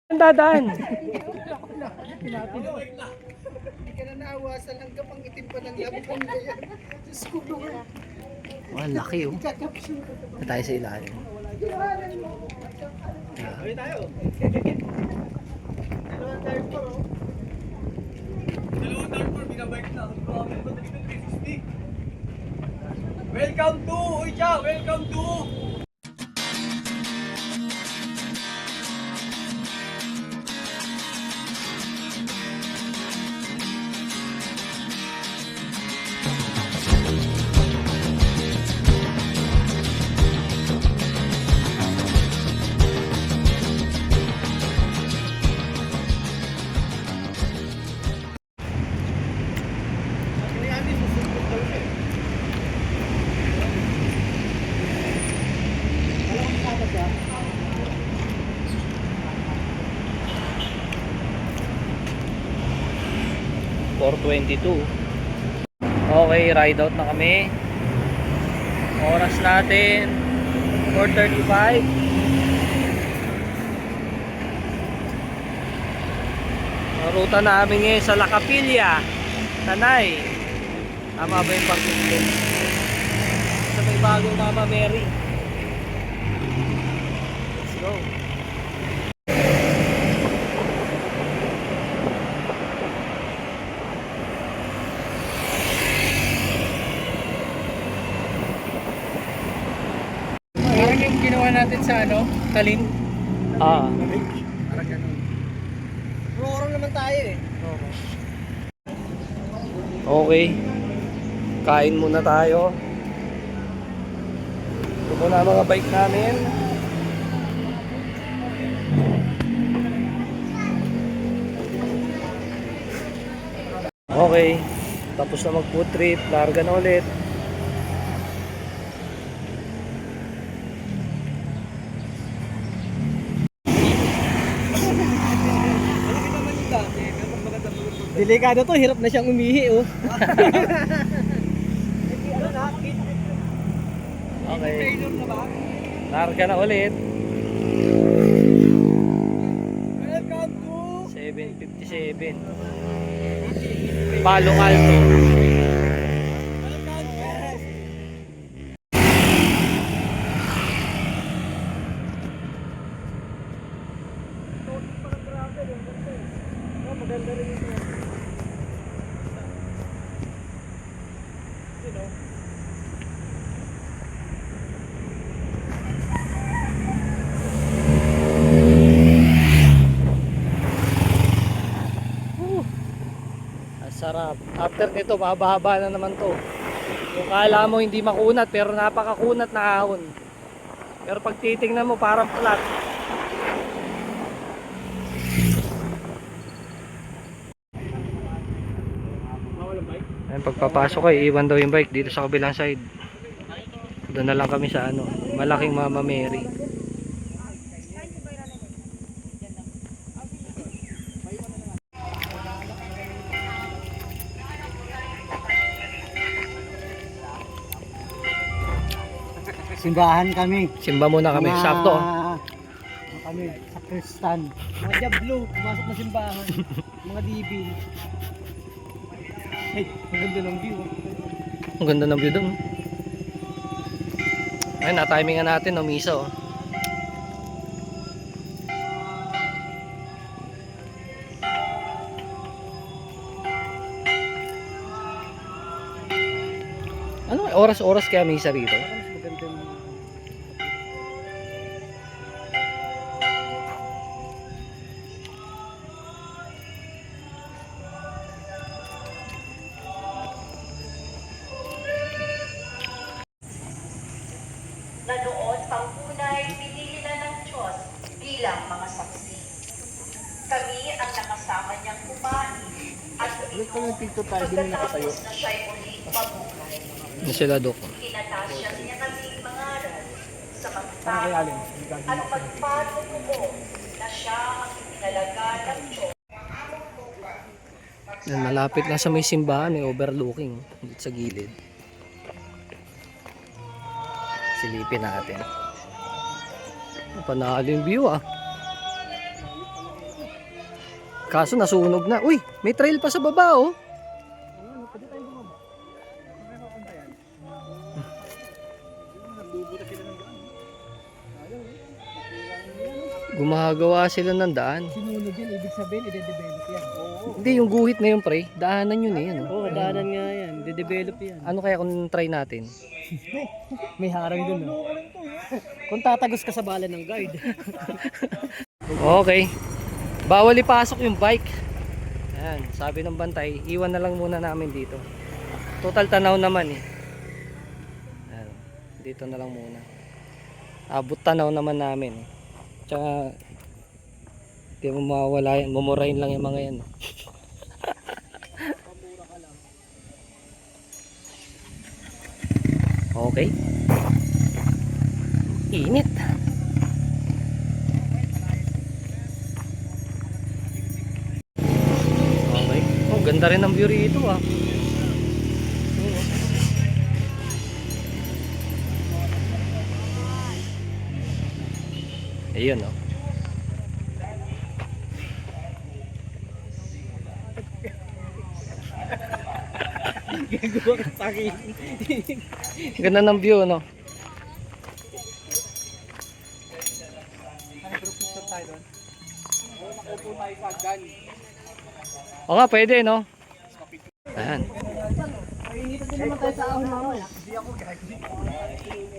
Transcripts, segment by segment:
Ang dadaan. Hindi ka na naawasan ang kapang itim pa ng laban na yan. Diyos ko, Lord. Oh, ang laki oh. Na tayo sa ilalim. Kami tayo. Dalawang time for, oh. Dalawang time for, binabike na. Welcome to, Uy-cha! Welcome to! Okay, ride out na kami. Oras natin 4:35. Ang ruta namin ngayon sa La Capilla, Tanay. Tama ba yung pag-ibig? Sa may bagong Mama Mary. Let's go. Parang yung ginawa natin sa ano, Talim. Ah. Parang ganun. Roro naman tayo eh. Okay. Kain muna tayo. Ito muna ang mga bike namin. Okay. Tapos na mag food trip. Larga na ulit. Delikado to, hirap na siyang umihi oh. Okay. Larga na ulit. Welcome to 7:57. Palong Alto. maganda rin ito. Ang sarap. After nito, mahaba na naman to. Yung kala mo hindi makunat, pero napakakunat na ahon. Pero pag titingnan mo, parang flat. Ayun, pagpapasok ko, iiwan daw yung bike dito sa kabilang side. Doon na lang kami sa ano, malaking Mama Mary. Simbahan kami. Simba muna kami, sakto. Kami sa Kristan. Mga Diablo, pumasok na simbahan. Mga dibil. Hey, ang ganda ng view. Ang ganda ng view doon. Ayun, na-timingan natin, umisa oh. Ano, oras-oras kaya misa rito? Maganda ng na noon pangkunay pinili na ng Diyos bilang mga saksi. Kami ang nakasama niyang kumain at uminom pagkatapos na siya'y ulit mabuhay. Ano sila, Dok? Kinatasya niya kaming mangaral sa magtapos at magpatutuo na siya ang itinalaga ng Diyos. Yan, malapit na sa may simbahan, may overlooking dito sa gilid. Silipin natin. Panalo yung view ah. Kaso nasunog na. Uy, may trail pa sa baba oh. Pwede tayo bumaba. Kaya papunta yan. Nagbubuta sila ng daan. Ayaw eh. Gumagawa sila ng daan. Sinunog yan, ibig sabihin, i-develop yan. Oo. Hindi, yung guhit na yun pre. Daanan yun eh. Ano? Oo, daanan nga yan. I-develop yan. Ano kaya kung try natin? May harang dun oh. Kung tatagos ka sa bala ng guard. Okay. Bawal ipasok yung bike. Ayan, sabi ng bantay, iwan na lang muna namin dito. Total tanaw naman eh. Ayan, dito na lang muna. Abot tanaw naman namin eh. Tsaka, di mo mawala yan. Mumurahin lang yung mga yan. Okay. Init. Okay. Oh, ganda rin ang view rito ah. Ayun oh. Gagawa ka sa akin. Ganda ng view no. Group picture tayo doon. Nakaupo tayo sa gun. O nga, pwede no. Ayan. Hindi naman tayo sa ahon mamaya.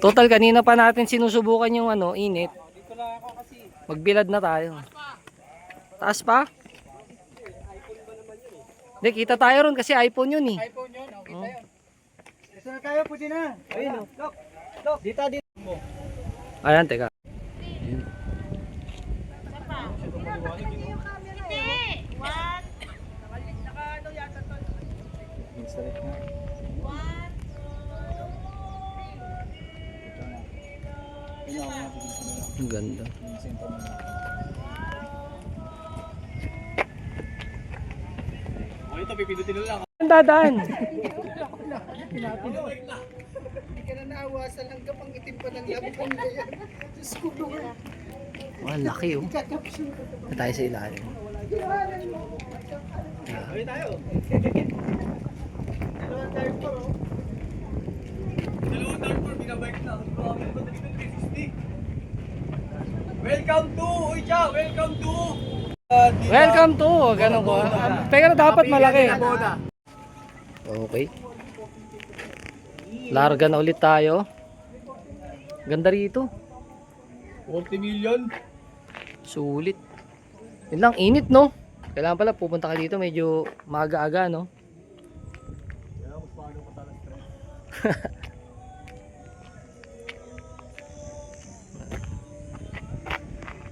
Total kanina pa natin sinusubukan yung ano, init. Dito lang ako kasi. Magbilad na tayo. Taas pa? Hindi, kita tayo ron kasi iPhone yun eh. iPhone yun, okay tayo. Gusto na tayo, pwede na. Ayun o. Look. Dito, dito. Ayan, teka. Ang ganda. O ito, pipindutin na lang. Ang dadaan. Hindi ka na naawasan hanggang pang itim pa ng laban na yan. Diyos ko, Lord. Ang laki oh. Na tayo sa ilalim. Ayun tayo. Dalawang tayo po. Dalawang tayo po, binabike na. Welcome to, Uy-cha! Welcome to! Welcome to. Ganun ko. Teka na dapat malaki. Okay. Larga na ulit tayo. Ganda rito. 40 million. Sulit. Yun lang, init no? Kailangan pala pupunta ka dito medyo maaga-aga no? Kaya mas paano pa talas stress.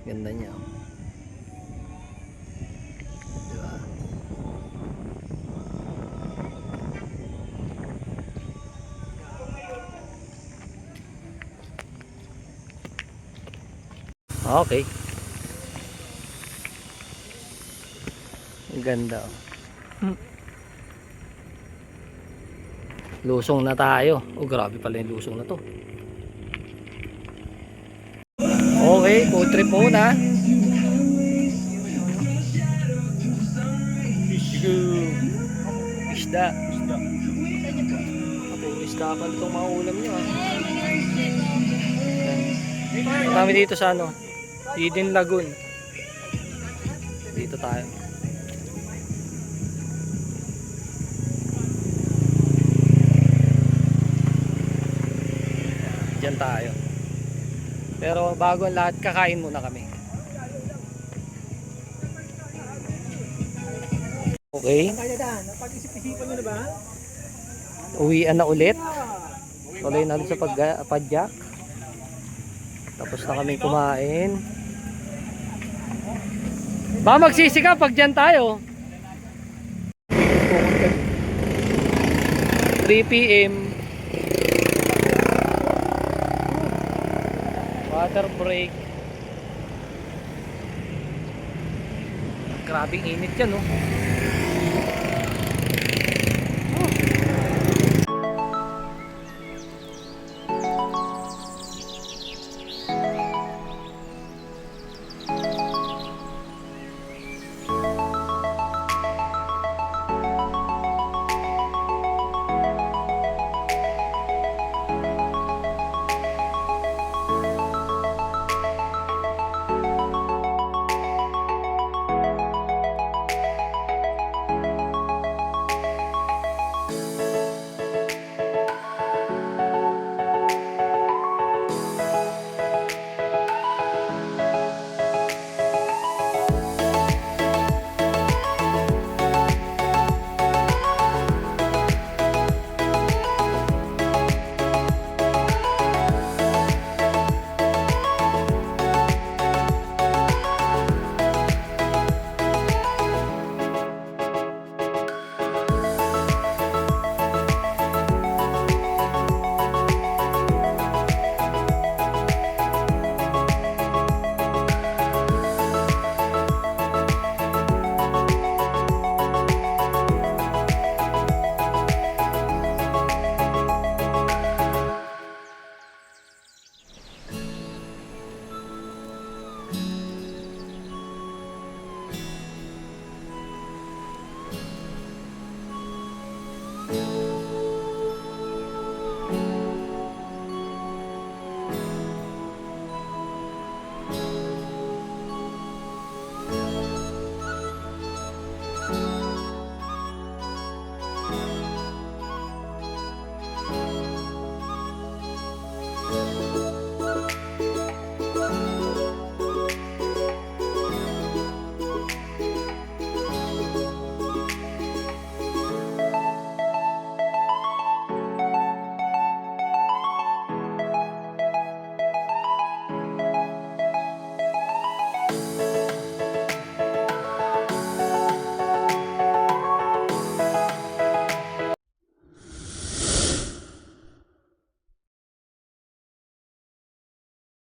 Ganda niya. Diba? Okay. Ang ganda. Lusong na tayo. Oh, grabe pala yung lusong na to. Okay, food trip muna. Isda. Isda pa itong mga ulam nyo. Marami dito sa ano, Eden Lagoon. Dito tayo. Diyan tayo. Pero bago ang lahat, kakain muna kami. Okay. Napag-isip-isipan nyo na ba? Uwian na ulit. Tuloy na ulit sa padyak. Tapos na kami kumain. Ba magsisi ka pag dyan tayo. 3 PM. Water break. Grabing init yan, no?